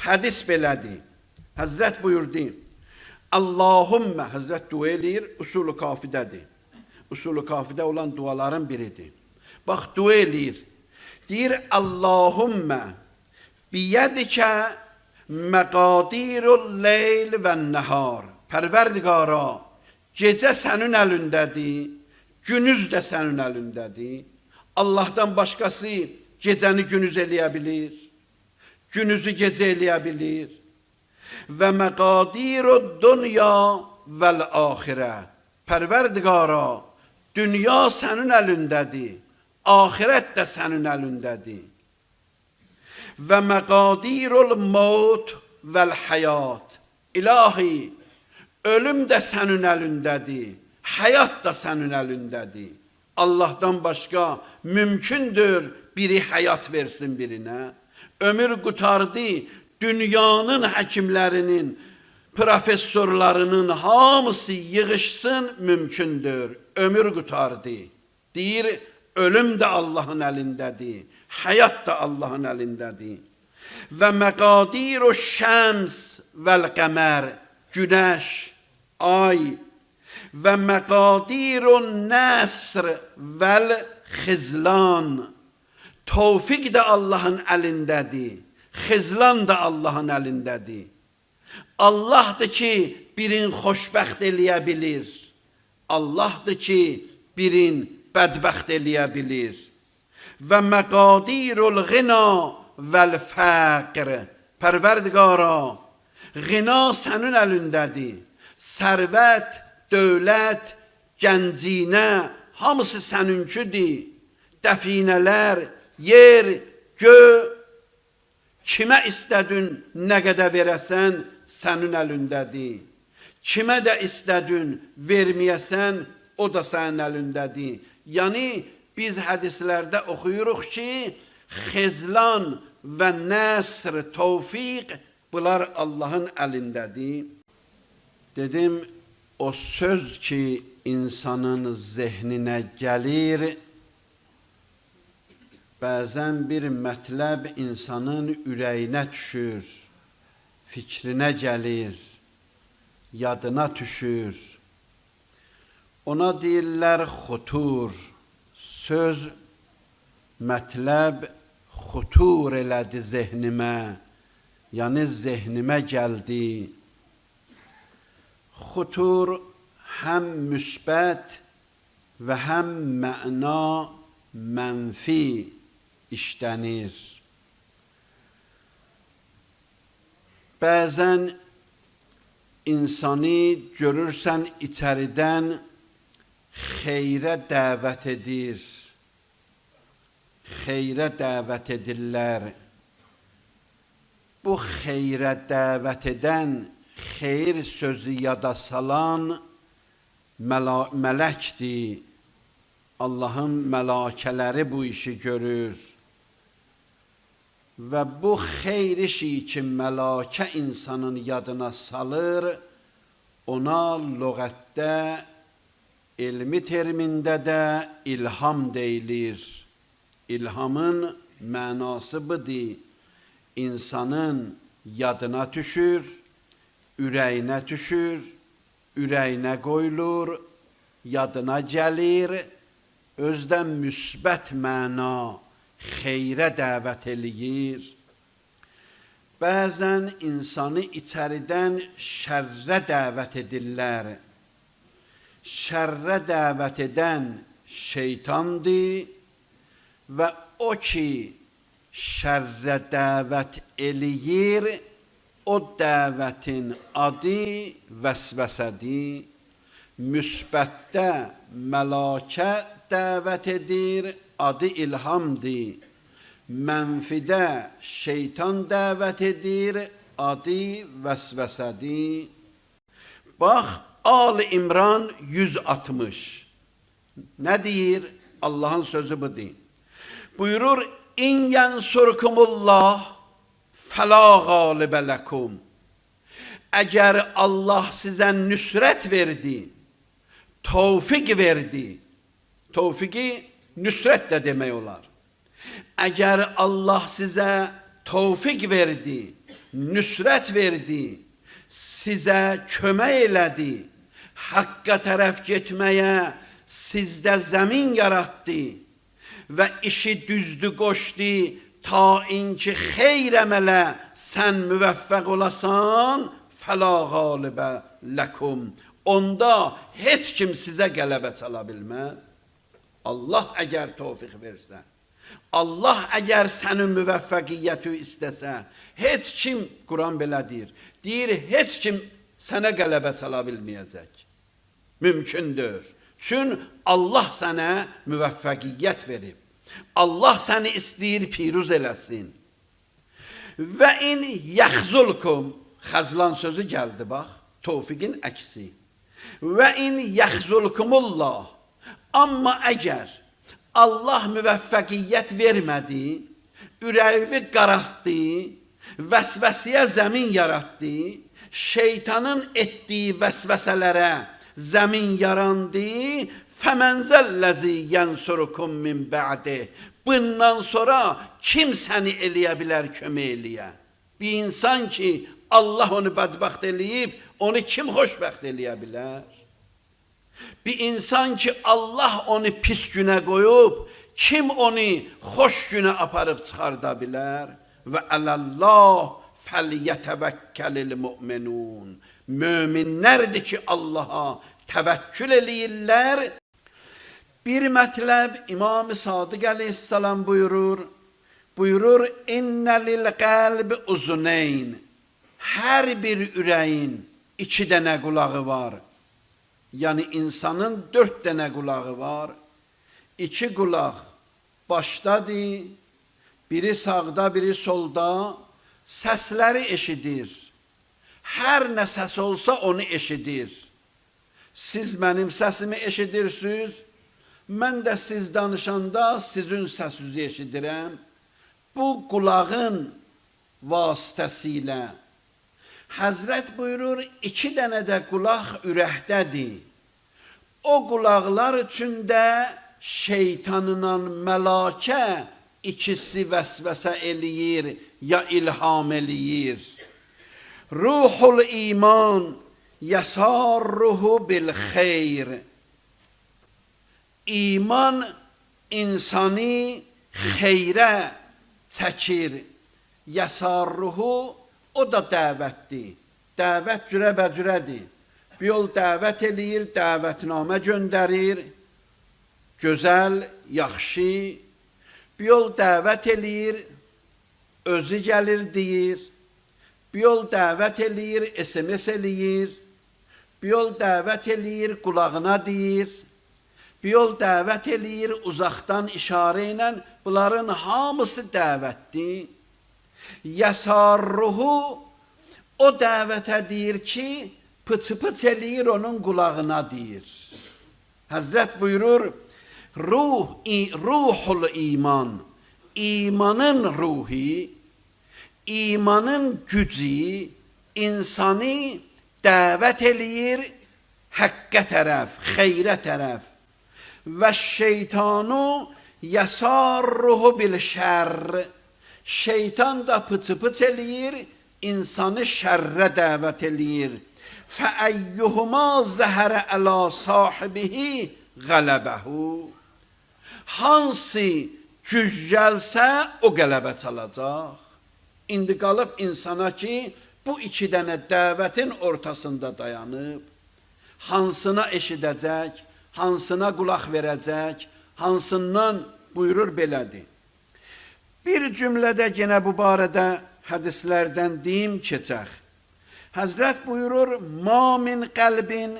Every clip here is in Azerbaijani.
Hədis belədir. Həzrət buyurdu, Allahümmə, Həzrət dua eləyir, usul-u kafidədir. Usul-u kafidə olan duaların biridir. Bax, dua eləyir. Deyir, Allahümmə biyədikə məqadirul leyl və nəhar. Pərverdigara, gecə sənin əlindədir, günüz də sənin əlindədir. Allahdan başqası gecəni günüz eləyə bilir, günüzü gecə eləyə bilir. Və məqadirud dünya vəl-axirə. Pərverdigara, dünya sənin əlindədir, axirət də sənin əlindədir. Və məqadirul maut vəl-həyat. İlahi, ölüm də sənin əlindədir, həyat da sənin əlindədir. Allahdan başqa mümkündür biri həyat versin birinə. Ömür qutardı, dünyanın həkimlərinin, professorlarının hamısı yığışsın, mümkündür. Ömür qutardı. Deyir, ölüm də Allahın əlindədir, həyat da Allahın əlindədir. Və məqadiru şəms vəl-qəmər, günəş, ay. Və məqadirun nəsr vəl-xizlan, tövfiq də Allahın əlindədir, xizlan da Allahın əlindədir. Allahdır ki, birin xoşbəxt eləyə bilir. Allahdır ki, birin bədbəxt eləyə bilir. Və məqadirul ğina vəl-fəqr. Pərverdigara, ğina sənin əlindədir. Sərvət, dövlət, gəncinə, hamısı səninkidir. Dəfinələr, yer, gö, kimə istədin, nə qədər verəsən, sənin əlindədir. Kimə də istədin, verməyəsən, o da sənin əlindədir. Yəni, biz hədislərdə oxuyuruq ki, xizlan və nəsr, tövfiq, bunlar Allahın əlindədir. Dedim, o söz ki, insanın zehninə gəlir, bəzən bir mətləb insanın ürəyinə düşür, fikrinə gəlir, yadına düşür. Ona deyirlər xutur, söz, mətləb xutur elədi zehnimə, yəni zehnimə gəldi. Xutur həm müsbət və həm məna mənfi işlənir. Bəzən insanı görürsən içəridən xeyrə dəvət edir, xeyrə dəvət edirlər. Bu xeyrə dəvət edən, xeyr sözü yada salan mələkdir. Allahın mələkələri bu işi görür. Və bu xeyr işi ki, mələkə insanın yadına salır, ona lüğətdə, elmi termində də ilham deyilir. İlhamın mənası budur. İnsanın yadına düşür, ürəyinə düşür, ürəyinə qoyulur, yadına gəlir, özdən müsbət məna, xeyrə dəvət eləyir. Bəzən insanı içəridən şərrə dəvət edirlər. Şərrə dəvət edən şeytandır və o ki, şərrə dəvət eləyir, o dəvətin adı vəsvəsədir. Müsbətdə mələkə dəvət edir, adı ilhamdır. Mənfidə şeytan dəvət edir, adı vəsvəsədir. Bax, Ali İmran 160. Nə deyir? Allahın sözü budur. Buyurur, İn yənsurkumullah fəla qalibə ləkum. Əgər Allah sizə nüsrət verdi, tövfiq verdi, tövfiqi nüsrət də demək olar. Əgər Allah sizə tövfiq verdi, nüsrət verdi, sizə kömək elədi, haqqa tərəf getməyə sizdə zəmin yaratdı və işi düzdü qoşdu, ta inki xeyr əmələ sən müvəffəq olasan, fəla qalibə ləkum. Onda heç kim sizə qələbə çala bilməz. Allah əgər tövfiq versə, Allah əgər sənin müvəffəqiyyəti istəsə, heç kim, Quran belə deyir, heç kim sənə qələbə çala bilməyəcək. Mümkündür. Çünki Allah sənə müvəffəqiyyət verib. Allah səni istəyir piruz eləsin. Və in yaxzulkum, xəzlan sözü gəldi bax, tövfiqin əksi. Və in yaxzulkumullah, amma əgər Allah müvəffəqiyyət vermədi, ürəyi qaraltdı, vəsvəsiyə zəmin yaratdı, şeytanın etdiyi vəsvəsələrə zəmin yarandı, fəmənzəlləzi yənsurukum min bə'di. Bundan sonra kim səni eləyə bilər, kömək eləyə? Bir insan ki, Allah onu bədbəxt eləyib, onu kim xoşbəxt eləyə bilər? Bir insan ki, Allah onu pis günə qoyub, kim onu xoş günə aparıb çıxarda bilər? Və ələllah fəliyyətəvəkkəlil mü'minun. Möminlərdir ki, Allaha təvəkkül eləyirlər. Bir mətləb İmam-ı Sadiq əleyhissalam buyurur, İnnə lil qəlbi uzuneyn. Hər bir ürəyin 2 dənə qulağı var. Yəni insanın 4 dənə qulağı var. 2 qulaq başdadır, biri sağda, biri solda, səsləri eşidir. Hər nə səs olsa onu eşidir. Siz mənim səsimi eşidirsiniz, mən də siz danışanda sizin səsinizi eşidirəm. Bu qulağın vasitəsilə. Həzrət buyurur, 2 dənə də qulaq ürəkdədir. O qulaqlar üçündə şeytanla mələkə ikisi vəsvəsə eləyir, ya ilham eləyir. Ruhul iman yasarruhu bil xeyr. İman insanı xeyrə çəkir. Yasarruhu, o da dəvətdir. Dəvət cürəbəcürədir. Bir yol dəvət eləyir, dəvətnamə göndərir. Gözəl, yaxşı. Bir yol dəvət eləyir, özü gəlir deyir. Bir yol dəvət eləyir, SMS eləyir. Bir yol dəvət eləyir, qulağına deyir. Bir yol dəvət eləyir, uzaqdan işarə ilə. Bunların hamısı dəvətdir. Yasarruhu, o dəvətə deyir ki, pıç-pıç eləyir, onun qulağına deyir. Həzrət buyurur, ruhul iman, imanın ruhi, imanın gücü insanı dəvət eləyir həqqə tərəf, xeyrə tərəf. Və şeytanu yasarruhu bil şərr. Şeytan da pıç-pıç eləyir, insanı şərrə dəvət eləyir. Fəəyyuhuma zəhərə əla sahibihi qələbəhu. Hansı güc gəlsə, o qələbə çalacaq. İndi qalıb insana ki, bu 2 dənə dəvətin ortasında dayanıb, hansına eşidəcək, hansına qulaq verəcək, hansından buyurur belədir. Bir cümlədə yenə bu barədə hədislərdən deyim keçək. Həzrət buyurur, ma min qəlbin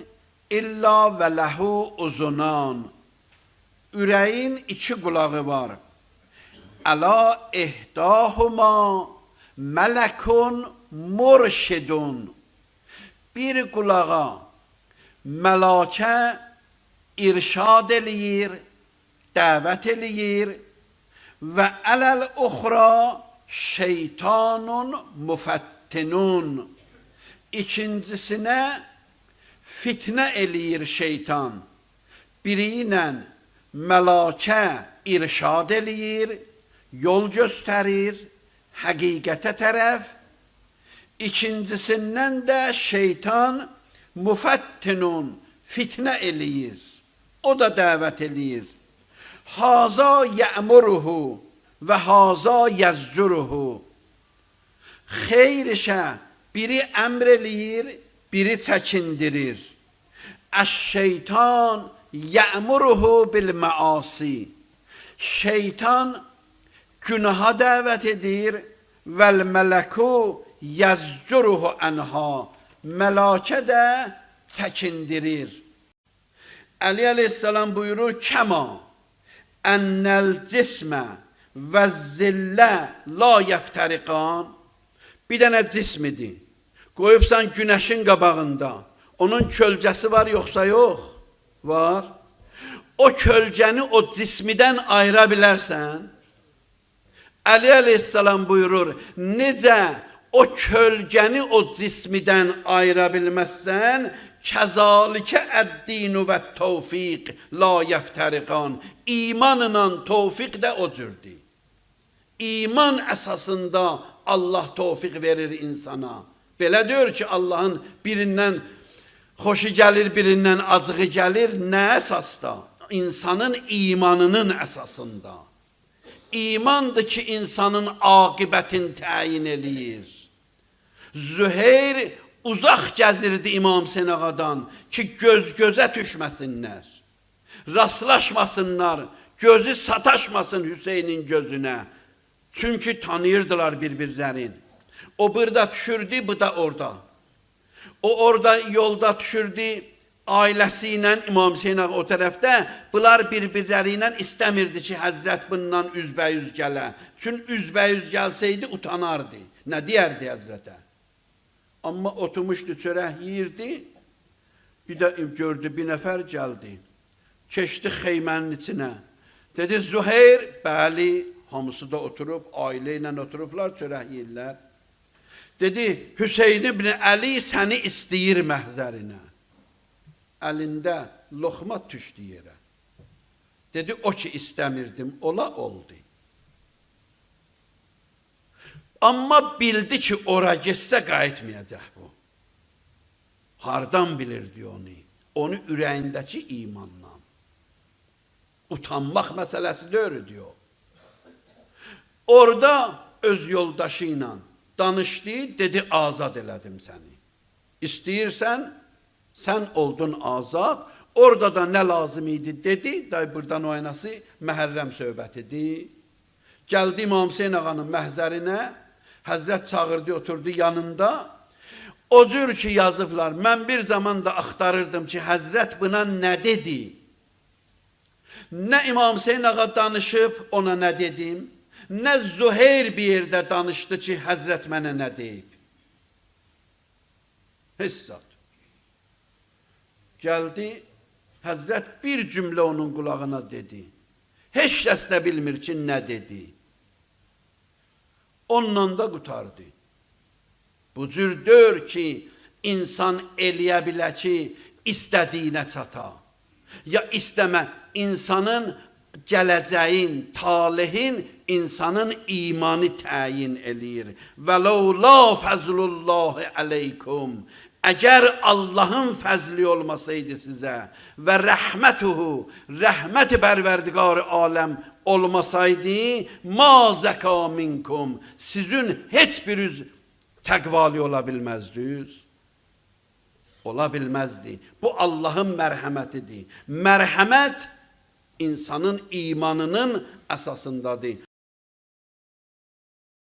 illa və ləhu uzunan. Ürəyin 2 qulağı var. Əla ihdahuma mələkun murşidun. Bir qulağa mələkə irşad eləyir, dəvət eləyir və ələl-uxra şeytanun müfəttinun. İkincisinə fitnə eləyir şeytan. Biri ilə mələkə irşad eləyir, yol göstərir həqiqətə tərəf. İkincisindən də şeytan müfəttinun, fitnə eləyir. O da dəvət eləyir. Haza yəmuruhu və haza yəzcuruhu. Xeyr işə biri əmr eləyir, biri çəkindirir. Əş-şeytan yəmuruhu bil məasi. Şeytan günaha dəvət edir. Vəl mələku yəzcuruhu ənha. Mələkə də çəkindirir. Əli əleyhissalam buyurur, kəma ennel cismə və zillə la yəftəriqan. Bir dənə cismidir. Qoyubsan günəşin qabağında. Onun kölgəsi var yoxsa yox? Var. O kölgəni o cismidən ayıra bilərsən. Əli əleyhissalam buyurur, necə o kölgəni o cismidən ayıra bilməzsən, kəzalikə əd-dinu və tövfiq la yəftəriqan. İmanla tövfiq də o cürdür. İman əsasında Allah tövfiq verir insana. Belə diyor ki, Allahın birindən xoşu gəlir, birindən acığı gəlir. Nə əsasda? İnsanın imanının əsasında. İmandır ki, insanın aqibətini təyin eləyir. Züheyr uzaq gəzirdi İmam Hüseyin ağadan ki, göz-gözə düşməsinlər. Rastlaşmasınlar, gözü sataşmasın Hüseynin gözünə. Çünki tanıyırdılar bir-birlərin. O burada düşürdü, bu da orada. O orada yolda düşürdü, ailəsi ilə İmam Hüseyin ağa o tərəfdə. Bunlar bir-birləri ilə istəmirdi ki, Həzrət bundan üzbəyüz gələ. Çünki üzbəyüz gəlsəydi utanardı. Nə deyərdi Həzrətə? Amma oturmuşdu, çörək yiyirdi. Bir də gördü, bir nəfər gəldi. Keçdi xeymənin içinə. Dedi, Züheyr, bəli, hamısı da oturub, ailə ilə oturublar, çörək yiyirlər. Dedi, Hüseyin ibn Əli səni istəyir məhzərinə. Əlində loxma düşdü yerə. Dedi, o ki istəmirdim, ola oldu. Amma bildi ki, ora getsə qayıtmayacaq bu. Hardan bilirdi onu? Onu ürəyindəki imanla. Utanmaq məsələsi deyir diyor. Orada öz yoldaşı ilə danışdı, dedi, azad elədim səni. İstəyirsən, sən oldun azad. Orada da nə lazım idi dedi, da buradan o aynası məhərrəm söhbətidir. Gəldi İmam Hüseyin ağanın məhzərinə, Həzrət çağırdı, oturdu yanında. O cür ki yazıblar, mən bir zaman da axtarırdım ki, Həzrət buna nə dedi? Nə İmam Hüseyin ağa danışıb, ona nə dedim? Nə Züheyr bir yerdə danışdı ki, Həzrət mənə nə deyib? Heç zat. Gəldi, Həzrət bir cümlə onun qulağına dedi. Heç kəs də bilmir ki, nə dedi? Onunla da qutardı. Bu cürdür ki, insan eləyə bilə ki, istədiyinə çata. Ya istəmə, insanın gələcəyin, talihin, insanın imanı təyin eləyir. Və ləula fəzlullahi aleykum. Əgər Allahın fəzli olmasaydı sizə və rəhmətuhu, rəhmət-i pərverdigar aləm olmasaydı, ma zəka minkum, sizin heç biriniz təqvali ola bilməzdiniz. Ola bilməzdi. Bu Allahın mərhəmətidir. Mərhəmət insanın imanının əsasındadır.